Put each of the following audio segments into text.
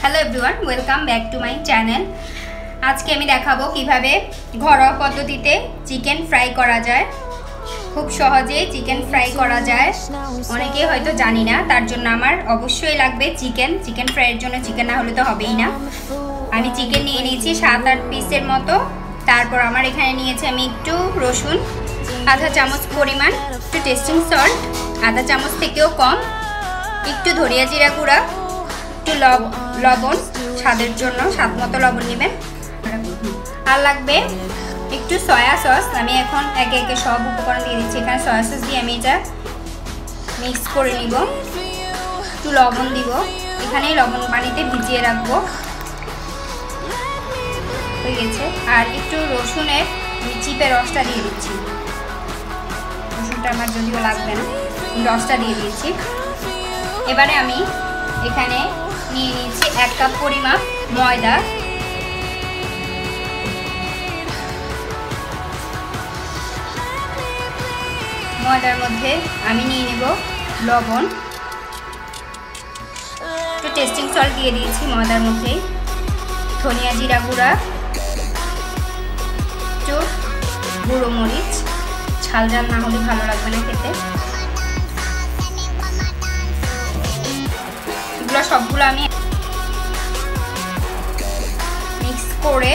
Hello everyone welcome back to my channel. आज के आमी देखाबो किभाबे घरोया पद्धतिते चिकेन फ्राई करा जाए। खूब सहजे चिकेन फ्राई करा जाए अनेकेई हयतो जानि ना, तार जोन्नो आमार अवश्यई लागबे चिकेन। चिकेन फ्राइएर जोन्नो चिकेन ना होले तो हबेई ना। आमी चिकेन निये निয়েছি 7-8 पिसेर मतो। तारपर आमार एखाने निয়েছি आमी एकटू रसुन आधा चामच परिमाण, एकटू टेस्टिंग सल्ट आधा चामच थेकेও कम, एकटू धनिया जिरा गुঁড়া, একটু লবণ স্বাদের জন্য স্বাদ মতো লবণ নেবেন। আর লাগবে একটু সয়া সস। আমি এখন একে একে সব উপকরণ দিয়ে দিচ্ছি। এখানে সয়া সস দিয়ে আমি এটা মিক্স করে নিব। একটু লবণ দিব, এখানে লবণ পানিতে ভিজিয়ে রাখবো, হয়ে গেছে। আর একটু রসুনের চিপে রসটা দিয়ে দিচ্ছি। রসুনটা আমার যদিও লাগবে না, রসটা দিয়ে দিয়েছি। এবারে আমি এখানে নিয়ে নিয়েছি 1 কাপ পরিমাপ ময়দা। ময়দার মধ্যে আমি নিয়ে নেব লবণ, একটু টেস্টিং সল্ট দিয়ে দিয়েছি ময়দার মধ্যে, ধনিয়া জিরা গুঁড়া, একটু গুঁড়ো মরিচ, ঝাল ঝাল না হলে ভালো লাগবে না খেতে। সবগুলো আমি মিক্স করে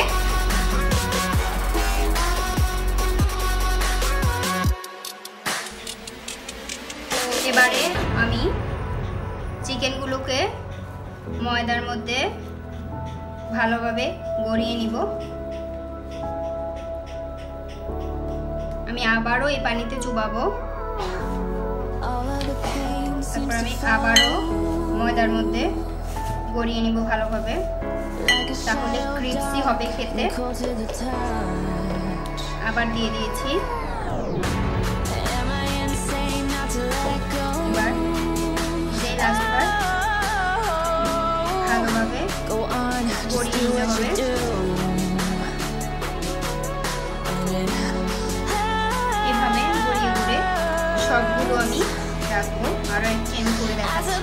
এবারে আমি চিকেনগুলোকে ময়দার মধ্যে ভালোভাবে গড়িয়ে নিব। আমি আবারও এই পানিতে চুবাবো। তারপর আমি আবারও ময়দার মধ্যে গড়িয়ে নিব ভালোভাবে, তাহলে ক্রিস্পি হবে খেতে। আবার দিয়ে দিয়েছি। এবার লাস্টবার ভালোভাবে গড়িয়ে নিতে হবে। এভাবে গড়িয়ে গড়ে সবগুলো আমি রাখবো। আরো একটু আমি করে দেখাচ্ছি।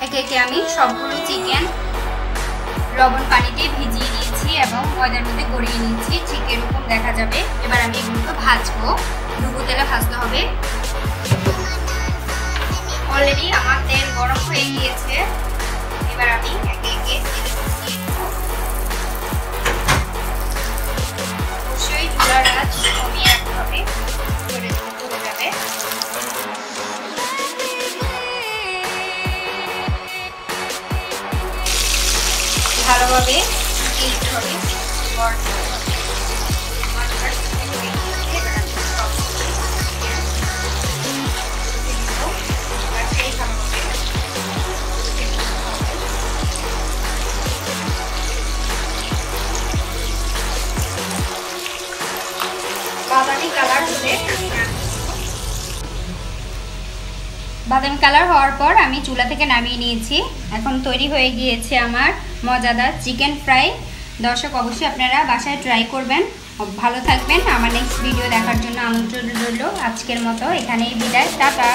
একে একে আমি সবগুলো চিকেন লবণ পানিতে ভিজিয়ে নিয়েছি এবং ময়দার মধ্যে গড়িয়ে নিয়েছি, ঠিক এরকম দেখা যাবে। এবার আমি এগুলোকে ভাজবো, ডুবো তেলে ভাজতে হবে। অলরেডি আমার তেল গরম হয়ে গিয়েছে। এবার আমি একে একে অবশ্যই চুলার আঁচ কমিয়ে রাখতে হবে, চলে যাবে। ভালোভাবে দিতে হবে। বাদামি কালার হওয়ার পর আমি চুলা থেকে নামিয়ে নিয়েছি। এখন তৈরি হয়ে গিয়েছে আমার মজাদার চিকেন ফ্রাই। দর্শক অবশ্যই আপনারা বাসায় ট্রাই করবেন। ভালো থাকবেন। আমার নেক্সট ভিডিও দেখার জন্য আমন্ত্রণ রইল। আজকের মতো এখানেই বিদায়, টাটা।